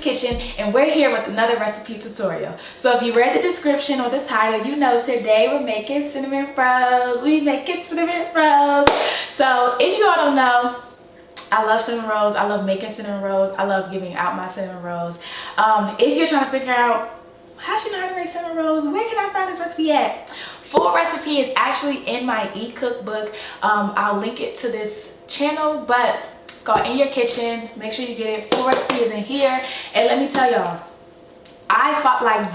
Kitchen, and we're here with another recipe tutorial. So if you read the description or the title, you know today we're making cinnamon rolls. We making cinnamon rolls. So if you all don't know, I love cinnamon rolls. I love making cinnamon rolls. I love giving out my cinnamon rolls. If you're trying to figure out how do you know how to make cinnamon rolls, where can I find this recipe at? Full recipe is actually in my e-cookbook. I'll link it to this channel, but it's called In Your Kitchen. Make sure you get it. Full recipe is in here. And let me tell y'all,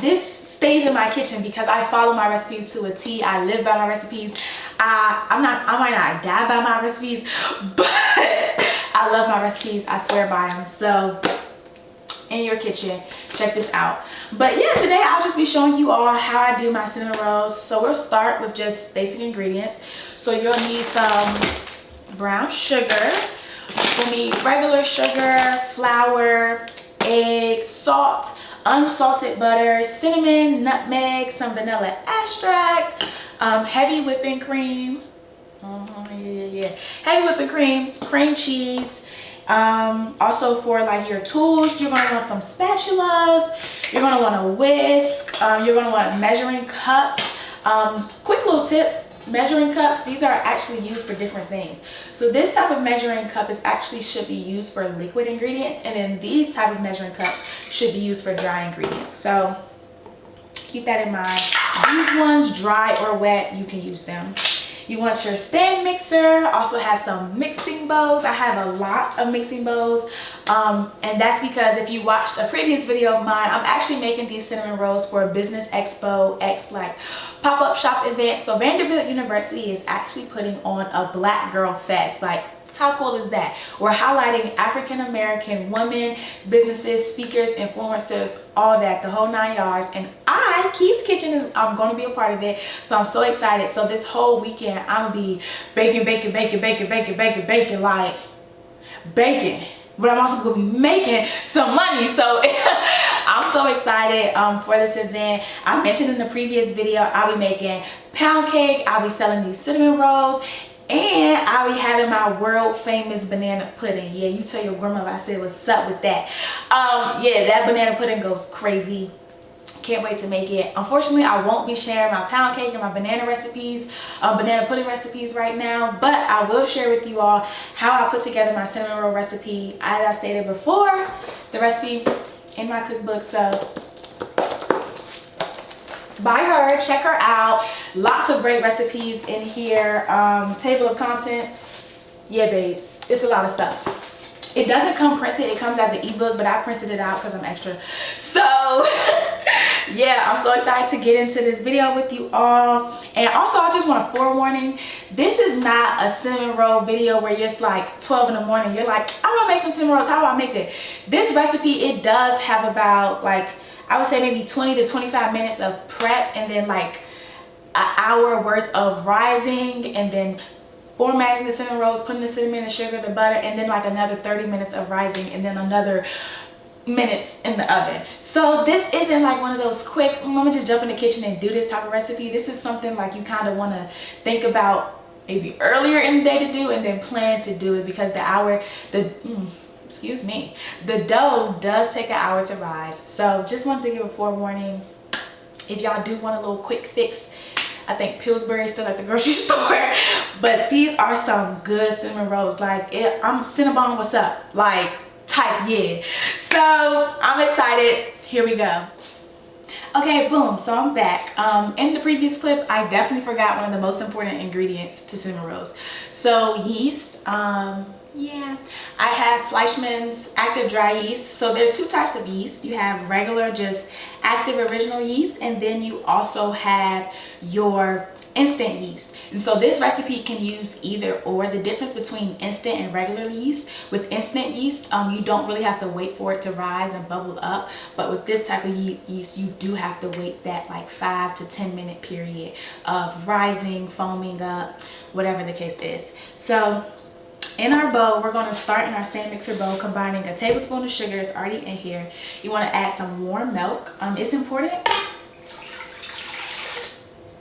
this stays in my kitchen because I follow my recipes to a T. I live by my recipes. I might not die by my recipes, but I love my recipes. I swear by them. So In Your Kitchen, check this out. But yeah, today I'll just be showing you all how I do my cinnamon rolls. So we'll start with just basic ingredients. So you'll need some brown sugar. You'll need regular sugar, flour, eggs, salt, unsalted butter, cinnamon, nutmeg, some vanilla extract, heavy whipping cream, heavy whipping cream, cream cheese. Also for like your tools, you're going to want some spatulas, you're going to want a whisk, you're going to want measuring cups. Quick little tip, measuring cups, these are actually used for different things. So this type of measuring cup should be used for liquid ingredients, and then these type of measuring cups should be used for dry ingredients. So keep that in mind. These ones, dry or wet, you can use them. You want your stand mixer. Also have some mixing bowls. I have a lot of mixing bowls, and that's because if you watched a previous video of mine, I'm actually making these cinnamon rolls for a Business Expo X like pop-up shop event. So Vanderbilt University is actually putting on a Black Girl Fest. Like, how cool is that? We're highlighting African American women, businesses, speakers, influencers, all that, the whole 9 yards. And Keith's Kitchen, I'm going to be a part of it. So I'm so excited. So this whole weekend, I'm going to be baking, like baking. But I'm also going to be making some money. So I'm so excited for this event. I mentioned in the previous video, I'll be making pound cake. I'll be selling these cinnamon rolls. And I'll be having my world famous banana pudding. Yeah, you tell your grandmother I said what's up with that. Yeah, that banana pudding goes crazy. Can't wait to make it. Unfortunately, I won't be sharing my pound cake and my banana recipes, banana pudding recipes right now, but I will share with you all how I put together my cinnamon roll recipe. As I stated before, the recipe in my cookbook, so by her, check her out. Lots of great recipes in here. Table of contents. Yeah, babes, it's a lot of stuff. It doesn't come printed, it comes as an ebook, but I printed it out because I'm extra. So yeah, I'm so excited to get into this video with you all. And also, I just want a forewarning, this is not a cinnamon roll video where it's like 12 in the morning, you're like, I want to make some cinnamon rolls, how do I make it? This recipe, it does have about, like, I would say maybe 20 to 25 minutes of prep, and then like an hour worth of rising, and then formatting the cinnamon rolls, putting the cinnamon, the sugar, the butter, and then like another 30 minutes of rising, and then another minutes in the oven. So this isn't like one of those quick, I'm gonna just jump in the kitchen and do this type of recipe. This is something like you kind of want to think about maybe earlier in the day to do, and then plan to do it, because the dough does take an hour to rise. So just wanted to give a forewarning. If y'all do want a little quick fix, I think Pillsbury is still at the grocery store, but these are some good cinnamon rolls. Like, I'm Cinnabon, what's up? Like, type yeah. So I'm excited. Here we go. Okay, boom, so I'm back. In the previous clip, I definitely forgot one of the most important ingredients to cinnamon rolls. So yeast. Yeah, I have Fleischmann's active dry yeast. So there's two types of yeast. You have regular, just active original yeast, and then you also have your instant yeast. And so this recipe can use either or. The difference between instant and regular yeast, with instant yeast, you don't really have to wait for it to rise and bubble up, but with this type of yeast, you do have to wait that like 5 to 10 minute period of rising, foaming up, whatever the case is. So in our bowl, we're going to start in our stand mixer bowl, combining a tablespoon of sugar. It's already in here. You want to add some warm milk. It's important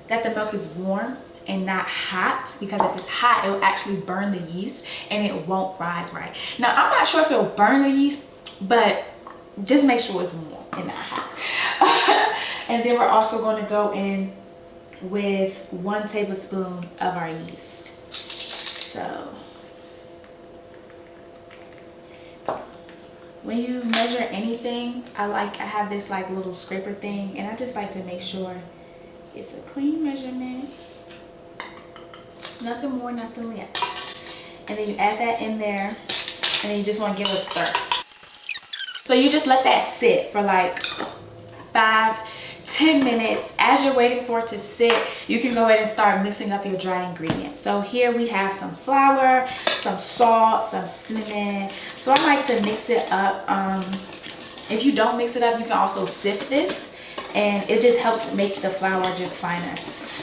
that the milk is warm and not hot, because if it's hot, it will actually burn the yeast and it won't rise right. Now, I'm not sure if it'll burn the yeast, but just make sure it's warm and not hot. And then we're also going to go in with 1 tablespoon of our yeast. So when you measure anything, I have this like little scraper thing, and I just like to make sure it's a clean measurement. Nothing more, nothing less. And then you add that in there, and then you just want to give it a stir. So you just let that sit for like 5-10 minutes. As you're waiting for it to sit, you can go ahead and start mixing up your dry ingredients. So here we have some flour, some salt, some cinnamon. So I like to mix it up. If you don't mix it up, you can also sift this, and it just helps make the flour just finer.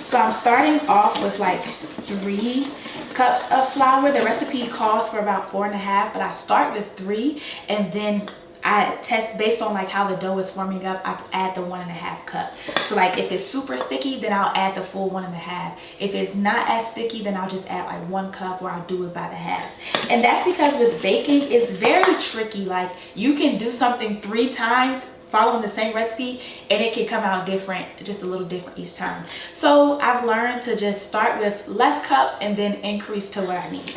So I'm starting off with like 3 cups of flour. The recipe calls for about 4.5, but I start with 3, and then I test based on like how the dough is forming up. I add the 1.5 cup. So like if it's super sticky, then I'll add the full 1.5. If it's not as sticky, then I'll just add like 1 cup, or I'll do it by the halves. And that's because with baking, it's very tricky. Like you can do something 3 times following the same recipe, and it can come out different, just a little different each time. So I've learned to just start with less cups and then increase to what I need.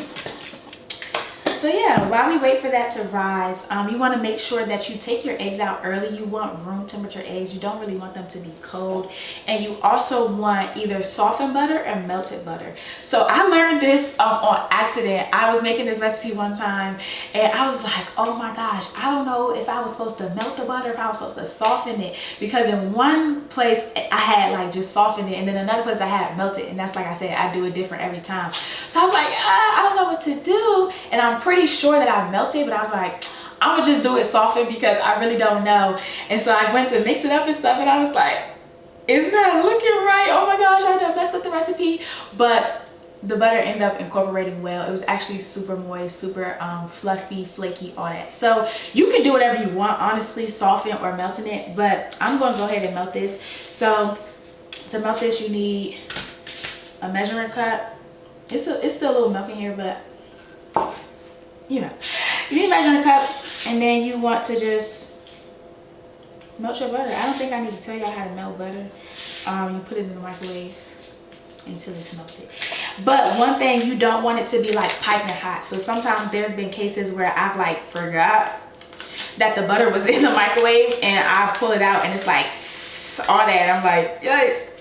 So yeah, while we wait for that to rise, you want to make sure that you take your eggs out early. You want room temperature eggs. You don't really want them to be cold. And you also want either softened butter or melted butter. So I learned this on accident. I was making this recipe one time, and I was like, oh my gosh, I don't know if I was supposed to melt the butter, if I was supposed to soften it. Because in one place I had like just softened it, and then another place I had melted. And that's, like I said, I do it different every time. So I was like, I don't know what to do. And I'm pretty sure that I melted, but I was like, I'm gonna just do it softened because I really don't know. And so I went to mix it up and stuff, and I was like, it's not looking right. Oh my gosh, I done messed up the recipe. But the butter ended up incorporating well. It was actually super moist, super fluffy, flaky, all that. So you can do whatever you want, honestly, soften or melting it, but I'm gonna go ahead and melt this. So to melt this, you need a measuring cup. It's still a little milk in here, but you know, you need a measuring cup, and then you want to just melt your butter. I don't think I need to tell y'all how to melt butter. You put it in the microwave until it's melted. But one thing, you don't want it to be like piping hot. So sometimes there's been cases where I've like forgot that the butter was in the microwave, and I pull it out and it's like all that. I'm like, yikes.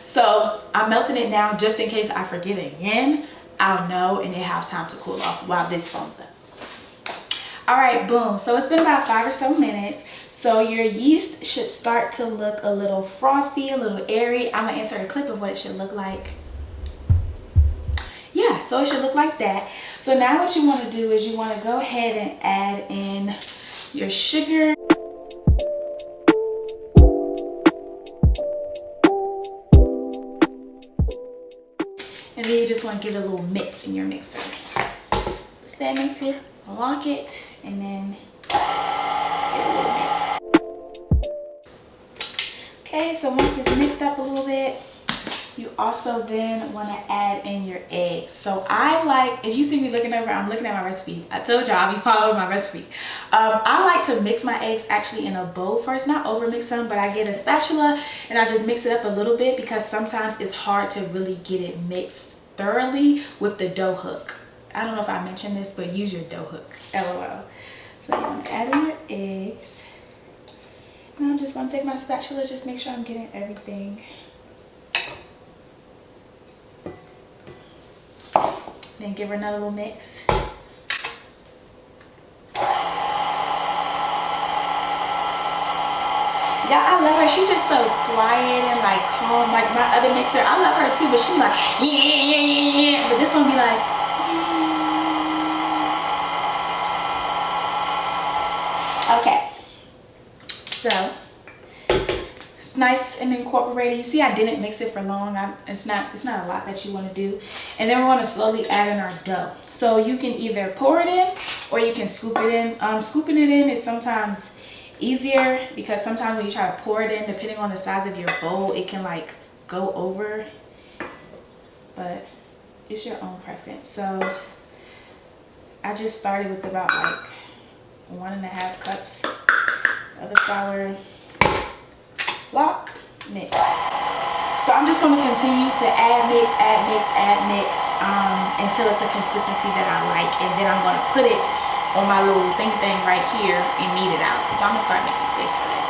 So I'm melting it now just in case I forget it again. I'll know, and it have time to cool off while this foams up. All right, boom. So it's been about 5 or so minutes. So your yeast should start to look a little frothy, a little airy. I'm gonna insert a clip of what it should look like. Yeah, so it should look like that. So now what you want to do is you want to go ahead and add in your sugar. And then you just want to give it a little mix in your mixer. Put that mix here, lock it, and then give it a little mix. Okay, so once it's mixed up a little bit, you also then want to add in your eggs. So I like, if you see me looking over, I'm looking at my recipe. I told y'all I'll be following my recipe. I like to mix my eggs actually in a bowl first, not over mix them, but I get a spatula and I just mix it up a little bit, because sometimes it's hard to really get it mixed thoroughly with the dough hook. I don't know if I mentioned this, but use your dough hook, LOL. So you want to add in your eggs. And I'm just going to take my spatula, just make sure I'm getting everything. Then give her another little mix. Yeah, I love her. She's just so quiet and like calm. Like my other mixer, I love her too, but she like yeah. But this one be like yeah. Okay. So it's nice and incorporated. You see, I didn't mix it for long. It's not a lot that you want to do. And then we're going to slowly add in our dough. So you can either pour it in or you can scoop it in. Scooping it in is sometimes easier, because sometimes when you try to pour it in, depending on the size of your bowl, it can like go over. But it's your own preference. So I just started with about like 1.5 cups. other flour, lock, mix. So I'm just going to continue to add mix until it's a consistency that I like, and then I'm going to put it on my little thing right here and knead it out. So I'm going to start making space for that.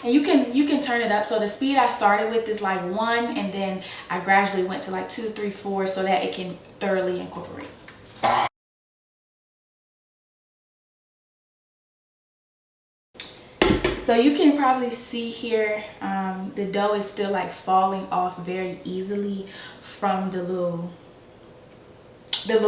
And you can turn it up. So the speed I started with is like 1, and then I gradually went to like 2, 3, 4 so that it can thoroughly incorporate. So you can probably see here, the dough is still like falling off very easily from the little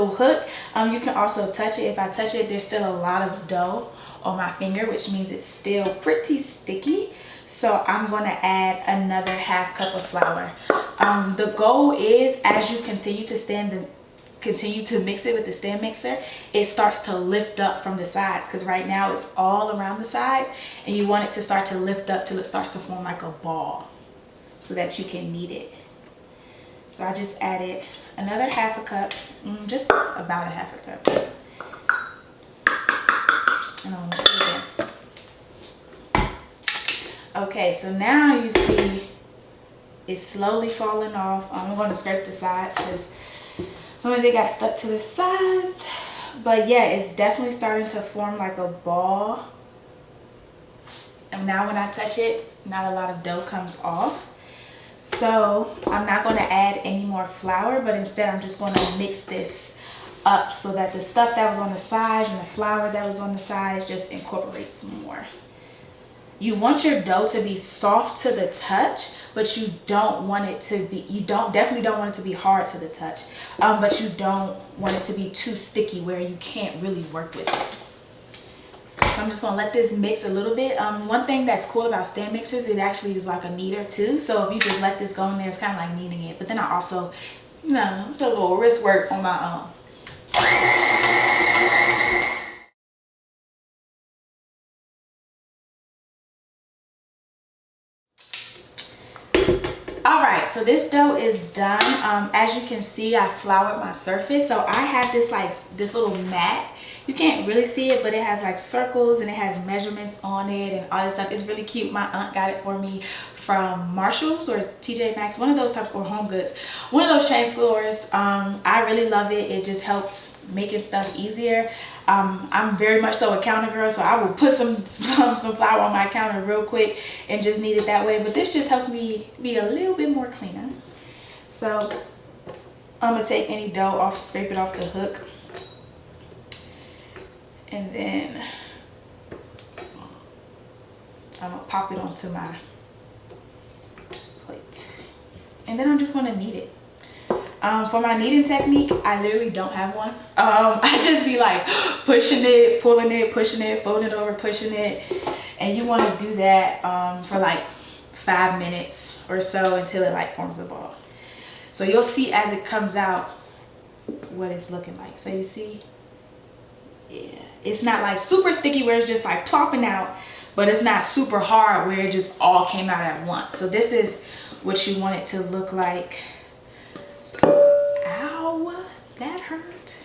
hook. You can also touch it. If I touch it, there's still a lot of dough on my finger, which means it's still pretty sticky. So I'm going to add another ½ cup of flour. The goal is, as you continue to mix it with the stand mixer, it starts to lift up from the sides, because right now it's all around the sides, and you want it to start to lift up till it starts to form like a ball so that you can knead it. So I just added another ½ cup, just about a ½ cup. And I'll mix it again. Okay, so now you see it's slowly falling off. I'm going to scrape the sides because some of it got stuck to the sides. But yeah, it's definitely starting to form like a ball. And now when I touch it, not a lot of dough comes off. So I'm not going to add any more flour, but instead I'm just going to mix this up so that the stuff that was on the sides and the flour that was on the sides just incorporates more. You want your dough to be soft to the touch, but you don't want it to be, definitely don't want it to be hard to the touch. But you don't want it to be too sticky where you can't really work with it. So I'm just gonna let this mix a little bit. One thing that's cool about stand mixers, it actually is like a kneader too. So if you just let this go in there, it's kind of like kneading it. But then I also, do a little wrist work on my own. Alright, so this dough is done. As you can see, I floured my surface. So I have this little mat. You can't really see it, but it has like circles and it has measurements on it and all this stuff. It's really cute. My aunt got it for me from Marshall's or TJ Maxx, one of those types, or Home Goods, one of those chain stores. I really love it. It just helps making stuff easier. I'm very much so a counter girl, so I will put some flour on my counter real quick and just knead it that way. But this just helps me be a little bit more cleaner. So I'm gonna take any dough off, scrape it off the hook, and then I'm gonna pop it onto my plate, and then I'm just gonna knead it. For my kneading technique, I literally don't have one. I just be like pushing it, pulling it, pushing it, folding it over, pushing it. And you want to do that for like 5 minutes or so until it like forms a ball. So you'll see as it comes out what it's looking like. So you see, yeah, it's not like super sticky where it's just like plopping out, but it's not super hard where it just all came out at once. So this is what you want it to look like. Ow, that hurt.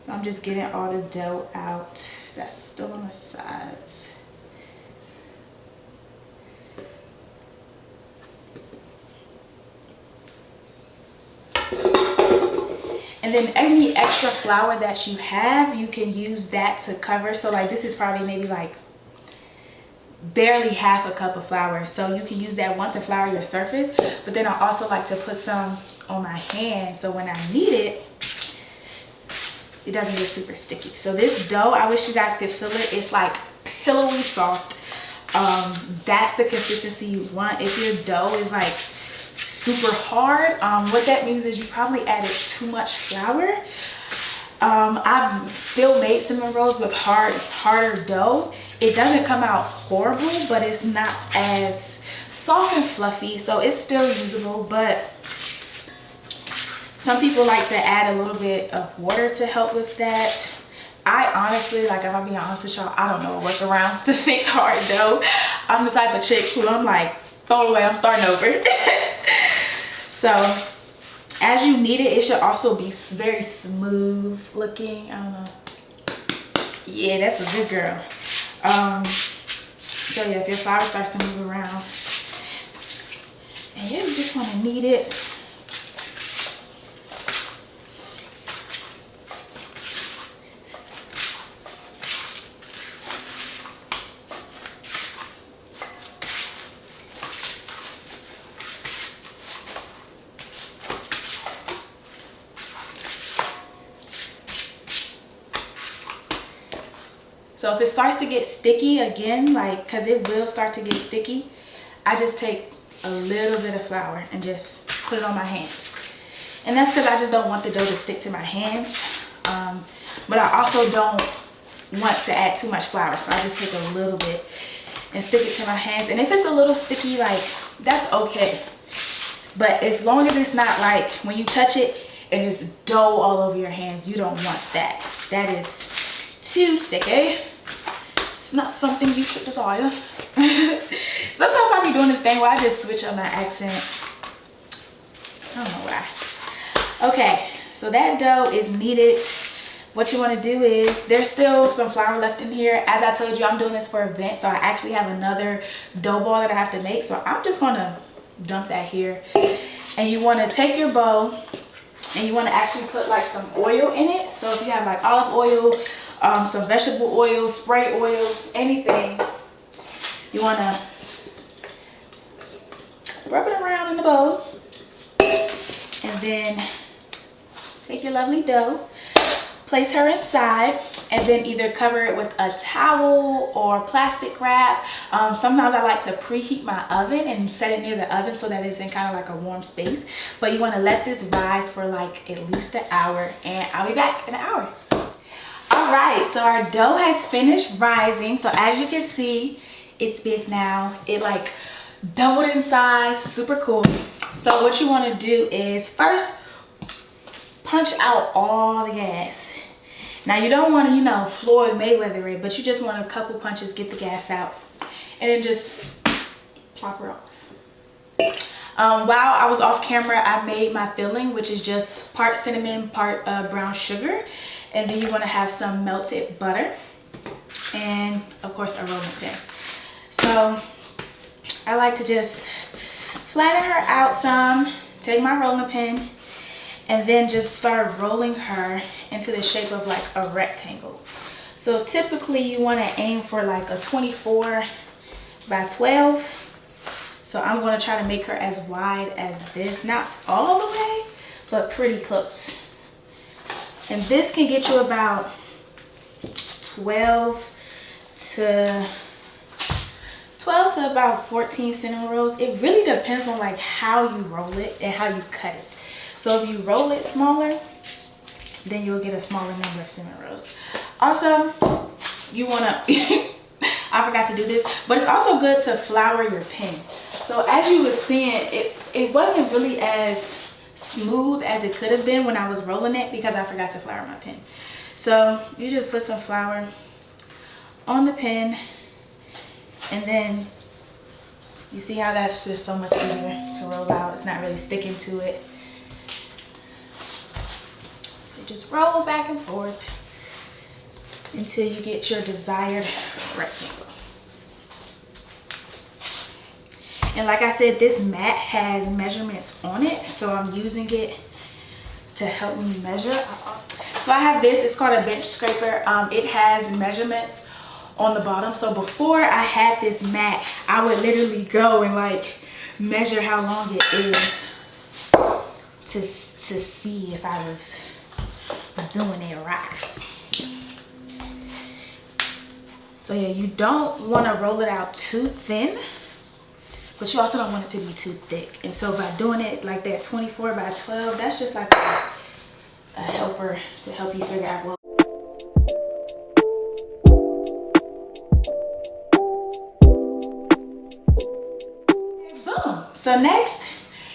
So I'm just getting all the dough out that's still on the sides. And then any extra flour that you have, you can use that to cover. So like this is probably maybe like barely ½ a cup of flour, so you can use that one to flour your surface. But then I also like to put some on my hand, so when I knead it, it doesn't get super sticky. So this dough, I wish you guys could feel it. It's like pillowy soft. That's the consistency you want. If your dough is like super hard, what that means is you probably added too much flour. I've still made cinnamon rolls with harder dough. It doesn't come out horrible, but it's not as soft and fluffy, so it's still usable. But some people like to add a little bit of water to help with that. I honestly, like, if I'm being honest with y'all, I don't know a workaround to fix hard dough. I'm the type of chick who I'm like, throw it away, I'm starting over. So As you knead it, it should also be very smooth looking. I don't know. Yeah, that's a good girl. So yeah, if your flour starts to move around, and yeah, you just want to knead it. So if it starts to get sticky again, like, cause it will start to get sticky, I just take a little bit of flour and just put it on my hands. And that's cause I just don't want the dough to stick to my hands. But I also don't want to add too much flour. So I just take a little bit and stick it to my hands. And if it's a little sticky, like, that's okay. But as long as it's not like when you touch it and it's dough all over your hands, you don't want that. That is too sticky. It's not something you should desire. Sometimes I'll be doing this thing where I just switch up my accent. I don't know why. Okay, so that dough is kneaded. What you want to do is, there's still some flour left in here. As I told you, I'm doing this for a event, so I actually have another dough ball that I have to make. So I'm just going to dump that here. And you want to take your bowl and you want to actually put like some oil in it. So if you have like olive oil, some vegetable oil, spray oil, anything, you want to rub it around in the bowl. And then take your lovely dough, place her inside, and then either cover it with a towel or plastic wrap. Sometimes I like to preheat my oven and set it near the oven so that it's in kind of like a warm space. But you want to let this rise for like at least an hour, and I'll be back in an hour. All right, so our dough has finished rising. So as you can see, it's big now. It like doubled in size, super cool. So what you want to do is first punch out all the gas. Now you don't want to, you know, Floyd Mayweather it, but you just want a couple punches, get the gas out, and then just plop her off. While I was off camera, I made my filling, which is just part cinnamon, part brown sugar. And then you want to have some melted butter and of course a rolling pin. So I like to just flatten her out some, take my rolling pin, and then just start rolling her into the shape of like a rectangle. So typically you want to aim for like a 24 by 12. So I'm going to try to make her as wide as this, not all the way, but pretty close. And this can get you about 12 to about 14 cinnamon rolls. It really depends on like how you roll it and how you cut it. So if you roll it smaller, then you'll get a smaller number of cinnamon rolls. Also, you want to, I forgot to do this, but it's also good to flour your pen. So as you were seeing, it wasn't really as smooth as it could have been when I was rolling it because I forgot to flour my pen. So you just put some flour on the pen, and then you see how that's just so much easier to roll out. It's not really sticking to it. So just roll back and forth until you get your desired rectangle. And like I said, this mat has measurements on it, so I'm using it to help me measure. So I have this, it's called a bench scraper. It has measurements on the bottom. So before I had this mat, I would literally go and like measure how long it is to see if I was doing it right. So yeah, you don't want to roll it out too thin, but you also don't want it to be too thick. And so by doing it like that 24 by 12, that's just like a helper to help you figure out what. Boom. So next,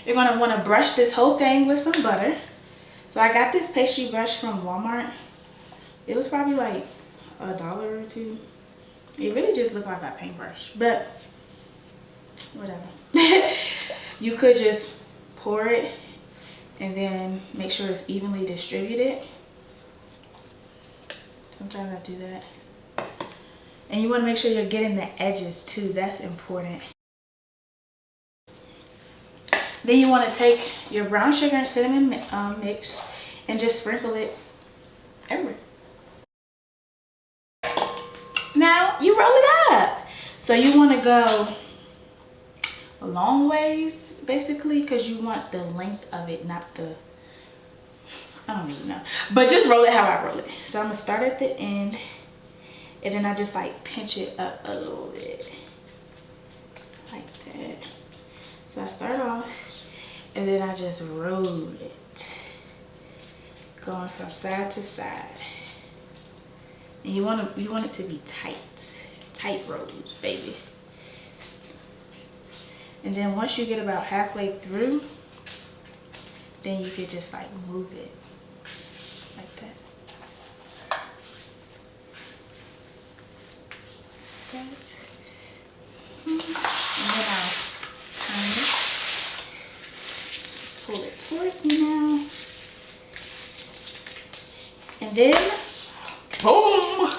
you're going to want to brush this whole thing with some butter. So I got this pastry brush from Walmart. It was probably like $1 or $2. It really just looked like a paintbrush, but whatever. You could just pour it and then make sure it's evenly distributed. Sometimes I do that. And you want to make sure you're getting the edges too. That's important. Then you want to take your brown sugar and cinnamon mix and just sprinkle it everywhere. Now you roll it up. So you want to go a long ways basically, because you want the length of it, not the, I don't even know, but just roll it how I roll it. So I'm gonna start at the end, and then I just like pinch it up a little bit like that. So I start off, and then I just roll it, going from side to side. And you want it to be tight rolls, baby. And then once you get about halfway through, then you could just like move it like that. And then I'll turn it. Just pull it towards me now. And then, boom!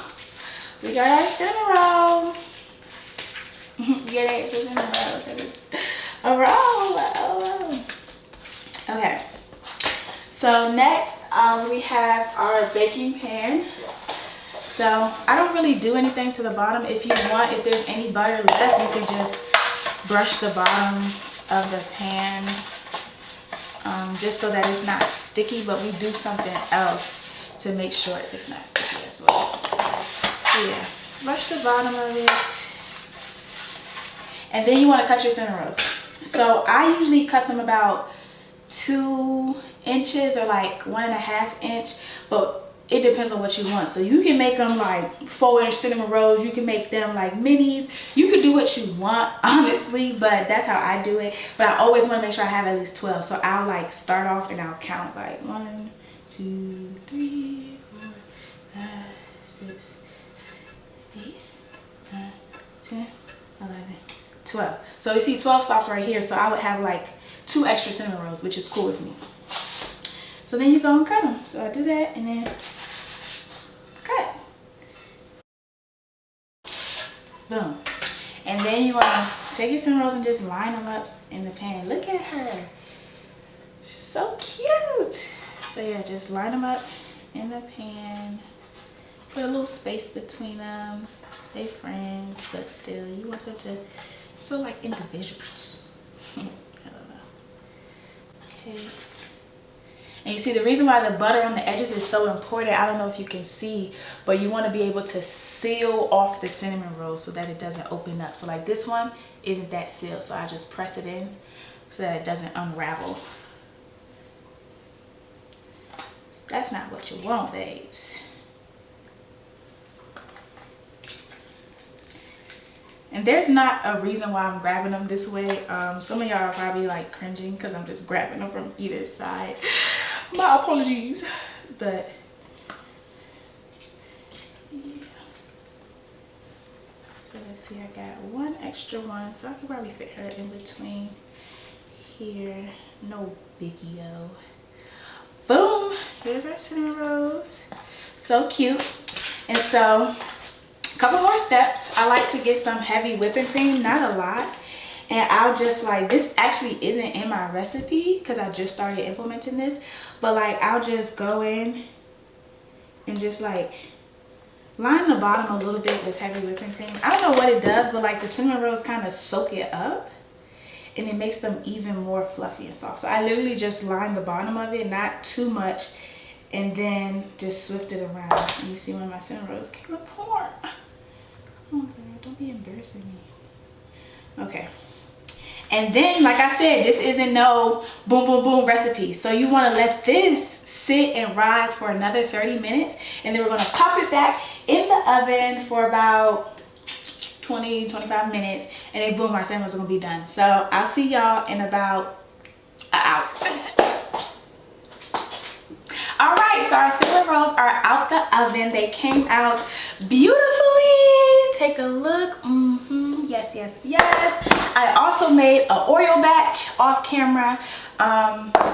We got our cinnamon roll. Get it? It's cinnamon roll. A roll. Okay. So next, we have our baking pan. So I don't really do anything to the bottom. If you want, if there's any butter left, you can just brush the bottom of the pan, just so that it's not sticky. But we do something else to make sure it's not sticky as well. So yeah, brush the bottom of it. And then you want to cut your cinnamon rolls. So I usually cut them about 2 inches or like 1.5 inch, but it depends on what you want. So you can make them like 4-inch cinnamon rolls. You can make them like minis. You can do what you want, honestly, but that's how I do it. But I always want to make sure I have at least 12. So I'll like start off and I'll count like 1, 2, 3, 4, 5, 6, 8, 9, 10, 11, 12. So you see 12 stops right here. So I would have like 2 extra cinnamon rolls, which is cool with me. So then you go and cut them. So I do that and then cut. Boom. And then you want to take your cinnamon rolls and just line them up in the pan. Look at her. She's so cute. So yeah, just line them up in the pan. Put a little space between them. They friends, but still you want them to feel like individuals. I don't know. Okay. And you see, the reason why the butter on the edges is so important, I don't know if you can see, but you want to be able to seal off the cinnamon roll so that it doesn't open up. So like this one isn't that sealed, so I just press it in so that it doesn't unravel. That's not what you want, babes. And there's not a reason why I'm grabbing them this way. Some of y'all are probably like cringing because I'm just grabbing them from either side. My apologies. But yeah. So let's see, I got 1 extra one. So I could probably fit her in between here. No biggie-o. Boom. Here's our cinnamon rolls. So cute. And so couple more steps. I like to get some heavy whipping cream, not a lot, and I'll just like, this actually isn't in my recipe because I just started implementing this, but like I'll just go in and just like line the bottom a little bit with heavy whipping cream. I don't know what it does, but like the cinnamon rolls kind of soak it up and it makes them even more fluffy and soft. So I literally just line the bottom of it, not too much, and then just swift it around. And you see one of my cinnamon rolls came apart. Come on, girl, don't be embarrassing me. Okay. And then, like I said, this isn't no boom, boom, boom recipe. So you want to let this sit and rise for another 30 minutes. And then we're going to pop it back in the oven for about 20, 25 minutes. And then boom, our cinnamon rolls are going to be done. So I'll see y'all in about an hour. All right, so our cinnamon rolls are out the oven. They came out beautifully. Take a look. Yes, yes, yes. I also made an Oreo batch off camera.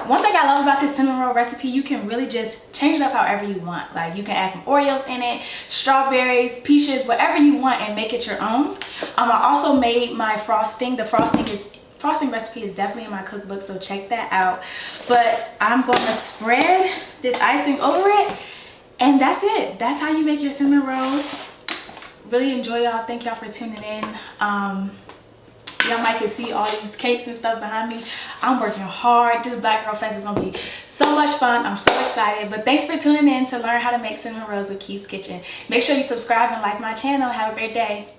One thing I love about this cinnamon roll recipe, you can really just change it up however you want. Like you can add some Oreos in it, strawberries, peaches, whatever you want, and make it your own. I also made my frosting. The frosting recipe is definitely in my cookbook, so check that out. But I'm going to spread this icing over it, and that's it. That's how you make your cinnamon rolls. Really enjoy y'all. Thank y'all for tuning in. Y'all might can see all these cakes and stuff behind me. I'm working hard. This Black Girl Fest is gonna be so much fun. I'm so excited. But thanks for tuning in to learn how to make cinnamon rolls with Key's Kitchen. Make sure you subscribe and like my channel. Have a great day.